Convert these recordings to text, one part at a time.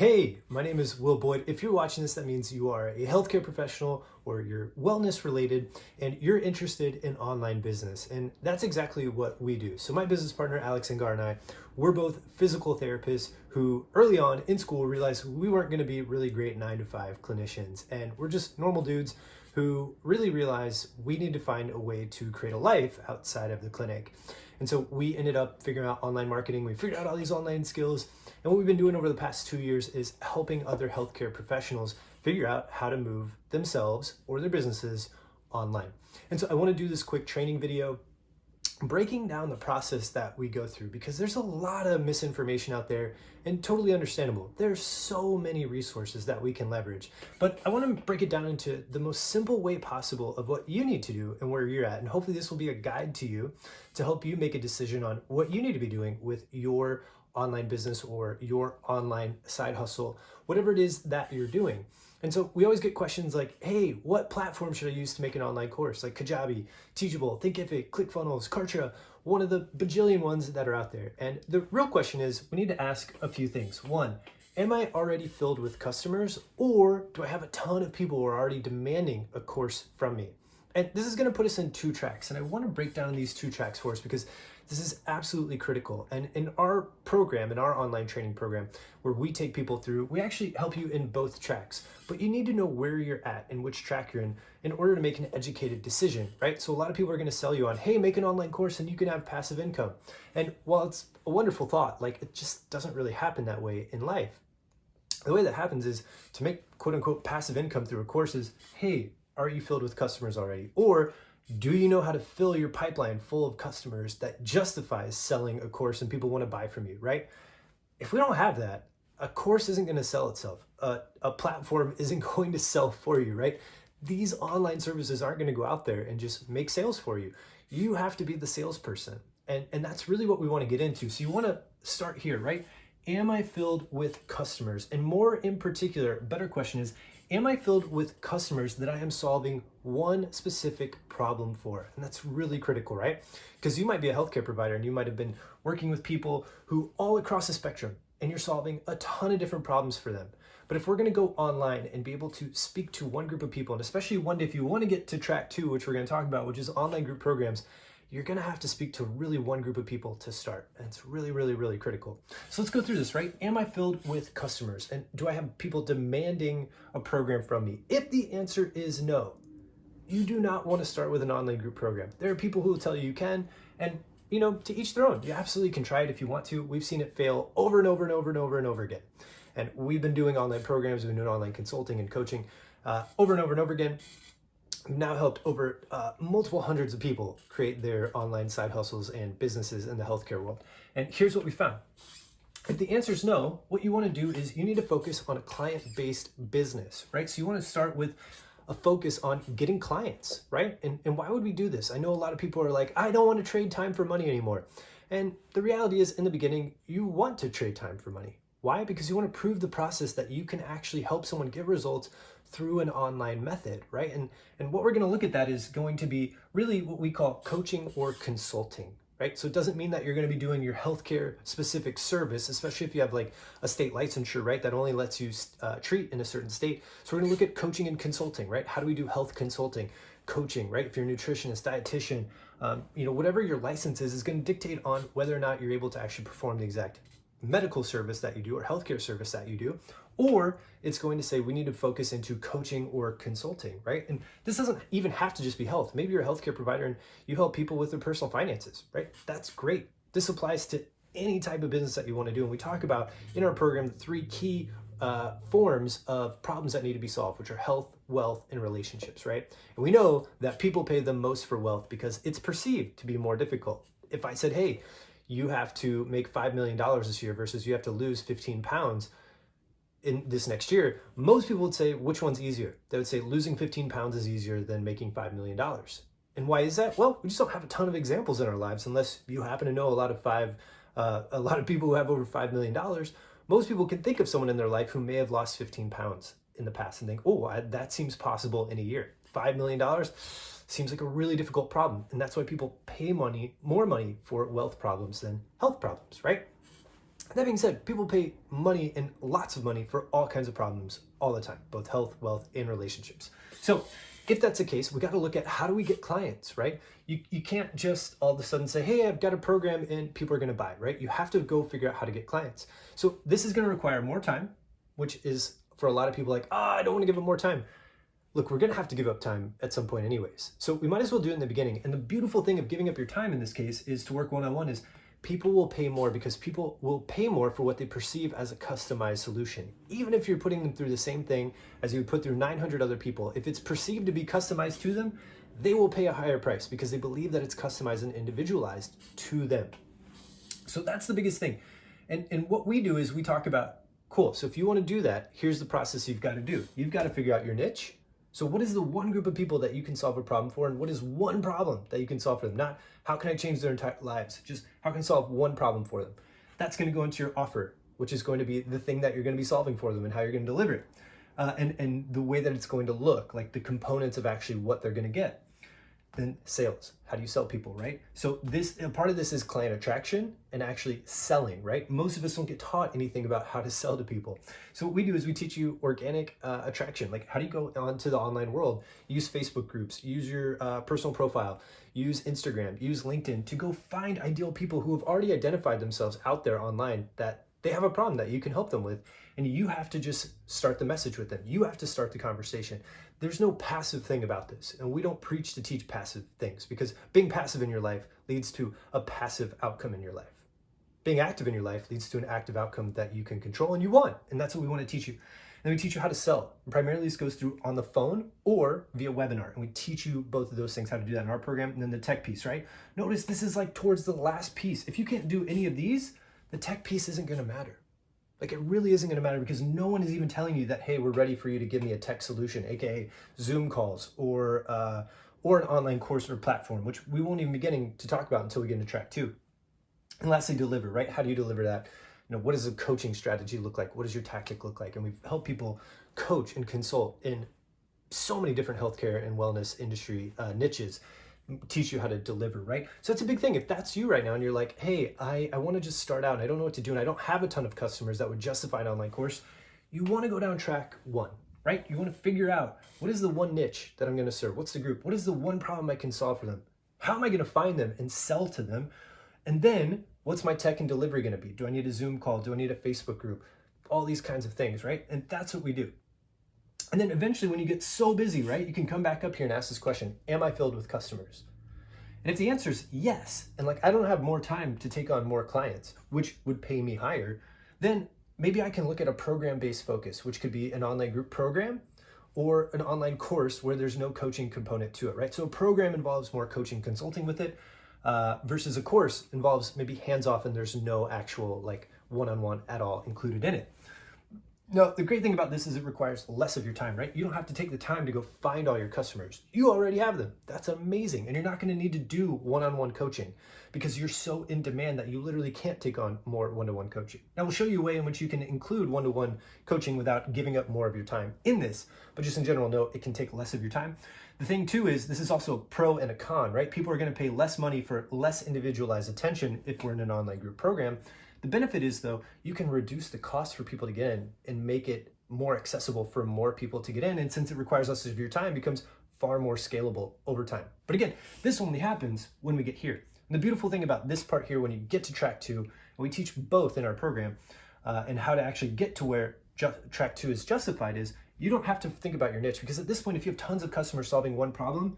Hey, my name is Will Boyd. If you're watching this, that means you are a healthcare professional or you're wellness related and you're interested in online business. And that's exactly what we do. So my business partner, Alex Engar, and I, we're both physical therapists who early on in school realized we weren't going to be really great 9-to-5 clinicians. And we're just normal dudes who really realized we need to find a way to create a life outside of the clinic. And so we ended up figuring out online marketing. We figured out all these online skills. And what we've been doing over the past 2 years is helping other healthcare professionals figure out how to move themselves or their businesses online. And so I want to do this quick training video breaking down the process that we go through, because there's a lot of misinformation out there, and totally understandable. There's so many resources that we can leverage, but I want to break it down into the most simple way possible of what you need to do and where you're at. And hopefully this will be a guide to you to help you make a decision on what you need to be doing with your online business or your online side hustle, whatever it is that you're doing. And so we always get questions like, hey, what platform should I use to make an online course? Like Kajabi, Teachable, Thinkific, ClickFunnels, Kartra, one of the bajillion ones that are out there. And the real question is, we need to ask a few things. One, am I already filled with customers, or do I have a ton of people who are already demanding a course from me? And this is going to put us in two tracks. And I want to break down these two tracks for us because this is absolutely critical. And in our program, in our online training program, where we take people through, we actually help you in both tracks. But you need to know where you're at and which track you're in order to make an educated decision, right? So a lot of people are going to sell you on, hey, make an online course and you can have passive income. And while it's a wonderful thought, like it just doesn't really happen that way in life. The way that happens is to make quote unquote passive income through a course is, hey, are you filled with customers already? Or do you know how to fill your pipeline full of customers that justifies selling a course and people want to buy from you, right? If we don't have that, a course isn't going to sell itself. A platform isn't going to sell for you, right? These online services aren't going to go out there and just make sales for you. You have to be the salesperson. And that's really what we want to get into. So you want to start here, right? Am I filled with customers? And more in particular, a better question is, am I filled with customers that I am solving one specific problem for? And that's really critical, right? Because you might be a healthcare provider and you might have been working with people who all across the spectrum, and you're solving a ton of different problems for them. But if we're going to go online and be able to speak to one group of people, and especially one day if you want to get to track 2, which we're going to talk about, which is online group programs, you're going to have to speak to really one group of people to start. And it's really, really, really critical. So let's go through this, right? Am I filled with customers? And do I have people demanding a program from me? If the answer is no, you do not want to start with an online group program. There are people who will tell you you can, and to each their own. You absolutely can try it if you want to. We've seen it fail over and over and over and over and over again. And we've been doing online programs, we've been doing online consulting and coaching over and over and over again. We've now helped over multiple hundreds of people create their online side hustles and businesses in the healthcare world. And here's what we found. If the answer is no, what you want to do is you need to focus on a client-based business, right? So you want to start with a focus on getting clients, right? And why would we do this? I know a lot of people are like, I don't want to trade time for money anymore. And the reality is, in the beginning, you want to trade time for money. Why? Because you want to prove the process that you can actually help someone get results through an online method, right? And what we're going to look at that is going to be really what we call coaching or consulting, right? So it doesn't mean that you're going to be doing your healthcare specific service, especially if you have like a state licensure, right? That only lets you treat in a certain state. So we're going to look at coaching and consulting, right? How do we do health consulting, coaching, right? If you're a nutritionist, dietitian, whatever your license is going to dictate on whether or not you're able to actually perform the exact medical service that you do or healthcare service that you do, or it's going to say we need to focus into coaching or consulting, right? And this doesn't even have to just be health. Maybe you're a healthcare provider and you help people with their personal finances, right? That's great. This applies to any type of business that you want to do. And we talk about in our program the 3 key forms of problems that need to be solved, which are health, wealth, and relationships, right? And we know that people pay the most for wealth because it's perceived to be more difficult. If I said, hey, you have to make $5 million this year versus you have to lose 15 pounds in this next year, most people would say, which one's easier? They would say losing 15 pounds is easier than making $5 million. And why is that? Well, we just don't have a ton of examples in our lives unless you happen to know a lot of people who have over $5 million. Most people can think of someone in their life who may have lost 15 pounds in the past and think, that seems possible in a year. $5 million seems like a really difficult problem. And that's why people pay more money for wealth problems than health problems, right? That being said, people pay money and lots of money for all kinds of problems all the time, both health, wealth, and relationships. So if that's the case, we got to look at how do we get clients, right? You can't just all of a sudden say, hey, I've got a program and people are going to buy, right? You have to go figure out how to get clients. So this is going to require more time, which is for a lot of people like, I don't want to give them more time. Look, we're going to have to give up time at some point anyways. So we might as well do it in the beginning. And the beautiful thing of giving up your time in this case is to work one-on-one is people will pay more because people will pay more for what they perceive as a customized solution. Even if you're putting them through the same thing as you would put through 900 other people, if it's perceived to be customized to them, they will pay a higher price because they believe that it's customized and individualized to them. So that's the biggest thing. And what we do is we talk about, cool, so if you want to do that, here's the process you've got to do. You've got to figure out your niche. So what is the one group of people that you can solve a problem for, and what is one problem that you can solve for them? Not how can I change their entire lives, just how can I solve one problem for them? That's going to go into your offer, which is going to be the thing that you're going to be solving for them and how you're going to deliver it. And the way that it's going to look, like the components of actually what they're going to get. Then sales, how do you sell people, right? So part of this is client attraction and actually selling, right? Most of us don't get taught anything about how to sell to people. So what we do is we teach you organic attraction. Like how do you go onto the online world, use Facebook groups, use your personal profile, use Instagram, use LinkedIn to go find ideal people who have already identified themselves out there online that they have a problem that you can help them with. And you have to just start the message with them. You have to start the conversation. There's no passive thing about this. And we don't preach to teach passive things because being passive in your life leads to a passive outcome in your life. Being active in your life leads to an active outcome that you can control and you want. And that's what we want to teach you. And we teach you how to sell. And primarily this goes through on the phone or via webinar. And we teach you both of those things, how to do that in our program. And then the tech piece, right? Notice this is like towards the last piece. If you can't do any of these, the tech piece isn't going to matter. Like it really isn't going to matter because no one is even telling you that, hey, we're ready for you to give me a tech solution, aka Zoom calls or an online course or platform, which we won't even be getting to talk about until we get into track 2. And lastly, deliver, right? How do you deliver that? You know, what does a coaching strategy look like? What does your tactic look like? And we've helped people coach and consult in so many different healthcare and wellness industry niches. Teach you how to deliver, right? So it's a big thing. If that's you right now and you're like, hey, I want to just start out and I don't know what to do and I don't have a ton of customers that would justify an online course, you want to go down track 1, right? You want to figure out what is the one niche that I'm going to serve? What's the group? What is the one problem I can solve for them? How am I going to find them and sell to them? And then what's my tech and delivery going to be? Do I need a Zoom call? Do I need a Facebook group? All these kinds of things, right? And that's what we do. And then eventually when you get so busy, right, you can come back up here and ask this question, am I filled with customers? And if the answer is yes, and like I don't have more time to take on more clients, which would pay me higher, then maybe I can look at a program-based focus, which could be an online group program or an online course where there's no coaching component to it, right? So a program involves more coaching consulting with it versus a course involves maybe hands-off and there's no actual like one-on-one at all included in it. Now, the great thing about this is it requires less of your time, right? You don't have to take the time to go find all your customers. You already have them. That's amazing. And you're not going to need to do one-on-one coaching because you're so in demand that you literally can't take on more one-to-one coaching. Now, we'll show you a way in which you can include one-to-one coaching without giving up more of your time in this. But just in general, note, it can take less of your time. The thing too is this is also a pro and a con, right? People are going to pay less money for less individualized attention if we're in an online group program. The benefit is, though, you can reduce the cost for people to get in and make it more accessible for more people to get in. And since it requires less of your time, it becomes far more scalable over time. But again, this only happens when we get here. And the beautiful thing about this part here, when you get to track 2, and we teach both in our program, and how to actually get to where track 2 is justified is you don't have to think about your niche because at this point, if you have tons of customers solving one problem,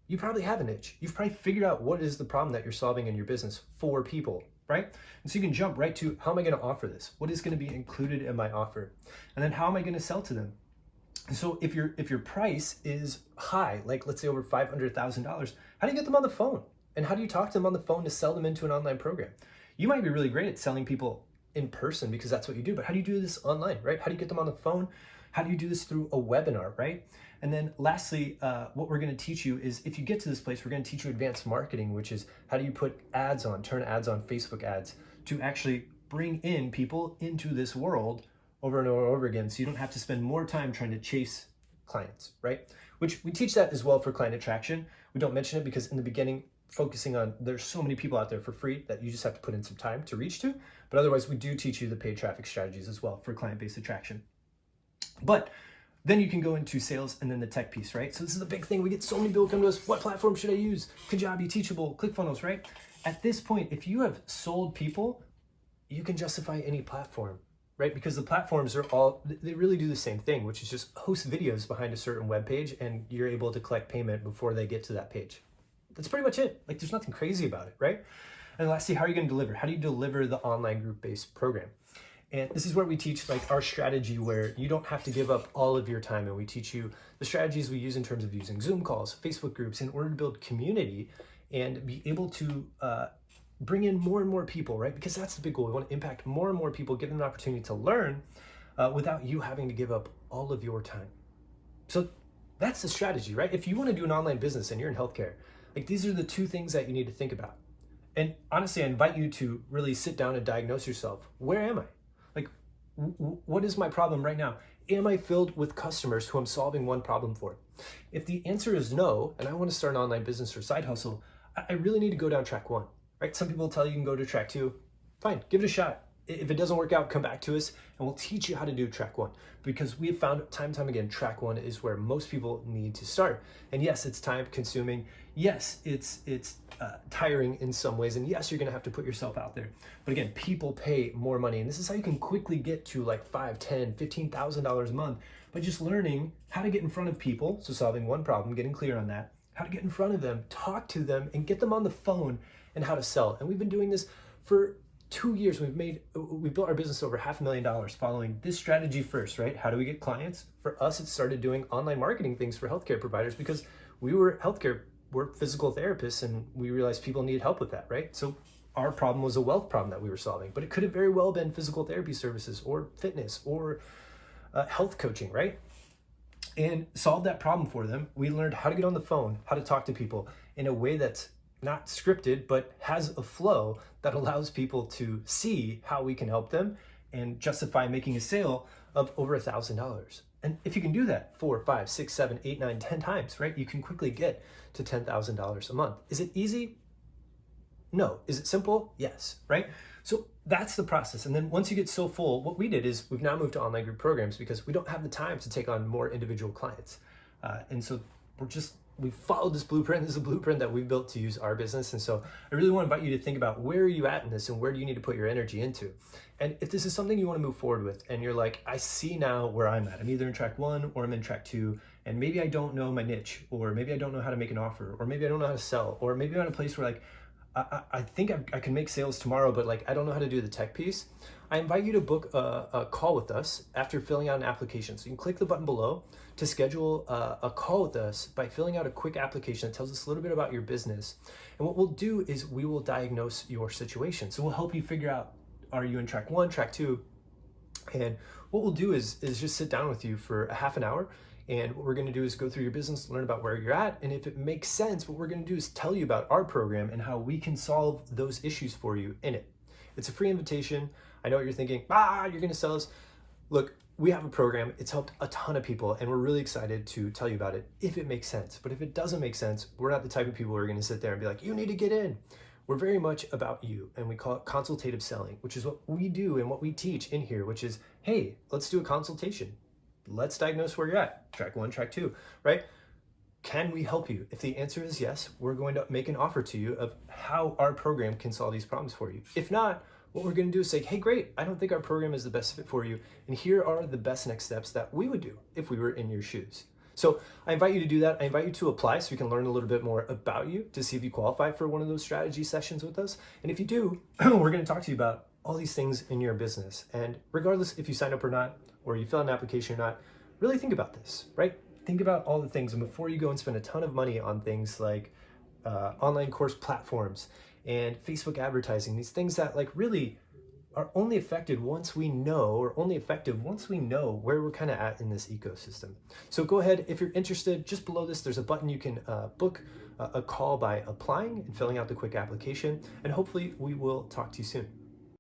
you probably have a niche. You've probably figured out what is the problem that you're solving in your business for people. Right? And so you can jump right to how am I going to offer this? What is going to be included in my offer? And then how am I going to sell to them? And so if your price is high, like let's say over $500,000, how do you get them on the phone? And how do you talk to them on the phone to sell them into an online program? You might be really great at selling people in person because that's what you do, but how do you do this online, right? How do you get them on the phone? How do you do this through a webinar, right? And then lastly, what we're going to teach you is if you get to this place, we're going to teach you advanced marketing, which is how do you put ads on, turn ads on, Facebook ads to actually bring in people into this world over and over again. So you don't have to spend more time trying to chase clients, right? Which we teach that as well for client attraction. We don't mention it because in the beginning, focusing on, there's so many people out there for free that you just have to put in some time to reach to. But otherwise, we do teach you the paid traffic strategies as well for client-based attraction. But then you can go into sales and then the tech piece, right? So this is the big thing. We get so many people come to us, what platform should I use? Kajabi, Teachable, ClickFunnels, right? At this point, if you have sold people, you can justify any platform, right? Because the platforms are all, they really do the same thing, which is just host videos behind a certain web page and you're able to collect payment before they get to that page. That's pretty much it. Like, there's nothing crazy about it, right? And lastly, how are you going to deliver? How do you deliver the online group-based program? And this is where we teach like our strategy where you don't have to give up all of your time, and we teach you the strategies we use in terms of using Zoom calls, Facebook groups in order to build community and be able to bring in more and more people, right? Because that's the big goal. We want to impact more and more people, give them an opportunity to learn without you having to give up all of your time. So that's the strategy, right? If you want to do an online business and you're in healthcare, like these are the two things that you need to think about. And honestly, I invite you to really sit down and diagnose yourself. Where am I? Like, what is my problem right now? Am I filled with customers who I'm solving one problem for? If the answer is no, and I want to start an online business or side hustle, I really need to go down track one, right? Some people tell you can go to track two. Fine, give it a shot. If it doesn't work out, come back to us and we'll teach you how to do track one, because we have found time and time again, track one is where most people need to start. And yes, it's time consuming. Yes, it's tiring in some ways. And yes, you're going to have to put yourself out there. But again, people pay more money. And this is how you can quickly get to like $5,000, $10,000, $15,000 a month by just learning how to get in front of people. So solving one problem, getting clear on that, how to get in front of them, talk to them and get them on the phone, and how to sell. And we've been doing this for 2 years. We've built our business over $500,000 following this strategy first, right? How do we get clients? For us, it started doing online marketing things for healthcare providers because we're physical therapists and we realized people needed help with that, right? So our problem was a wealth problem that we were solving, but it could have very well been physical therapy services or fitness or health coaching, right? And solve that problem for them. We learned how to get on the phone, how to talk to people in a way that's not scripted, but has a flow that allows people to see how we can help them and justify making a sale of over $1,000. And if you can do that 4, 5, 6, 7, 8, 9, 10 times, right? You can quickly get to $10,000 a month. Is it easy? No. Is it simple? Yes, right? So that's the process. And then once you get so full, what we did is we've now moved to online group programs because we don't have the time to take on more individual clients. And so we followed this blueprint. This is a blueprint that we've built to use our business. And so I really want to invite you to think about, where are you at in this and where do you need to put your energy into? And if this is something you want to move forward with and you're like, I see now where I'm at. I'm either in track one or I'm in track two, and maybe I don't know my niche, or maybe I don't know how to make an offer, or maybe I don't know how to sell, or maybe I'm in a place where like, I think I can make sales tomorrow, but like, I don't know how to do the tech piece. I invite you to book a call with us after filling out an application. So you can click the button below to schedule a call with us by filling out a quick application that tells us a little bit about your business. And what we'll do is we will diagnose your situation. So we'll help you figure out, are you in track one, track two? And what we'll do is just sit down with you for a half an hour. And what we're going to do is go through your business, learn about where you're at. And if it makes sense, what we're going to do is tell you about our program and how we can solve those issues for you in it. It's a free invitation. I know what you're thinking, you're going to sell us. Look, we have a program. It's helped a ton of people, and we're really excited to tell you about it if it makes sense. But if it doesn't make sense, we're not the type of people who are going to sit there and be like, you need to get in. We're very much about you, and we call it consultative selling, which is what we do and what we teach in here, which is, hey, let's do a consultation. Let's diagnose where you're at, track one, track two, right? Can we help you? If the answer is yes, we're going to make an offer to you of how our program can solve these problems for you. If not, what we're going to do is say, hey, great, I don't think our program is the best fit for you, and here are the best next steps that we would do if we were in your shoes. So I invite you to do that. I invite you to apply so you can learn a little bit more about you to see if you qualify for one of those strategy sessions with us. And if you do, we're going to talk to you about all these things in your business. And regardless if you sign up or not, or you fill out an application or not, really think about this, right? Think about all the things. And before you go and spend a ton of money on things like online course platforms and Facebook advertising, these things that like really are only effective once we know where we're kind of at in this ecosystem. So go ahead, if you're interested, just below this, there's a button you can book a call by applying and filling out the quick application. And hopefully we will talk to you soon.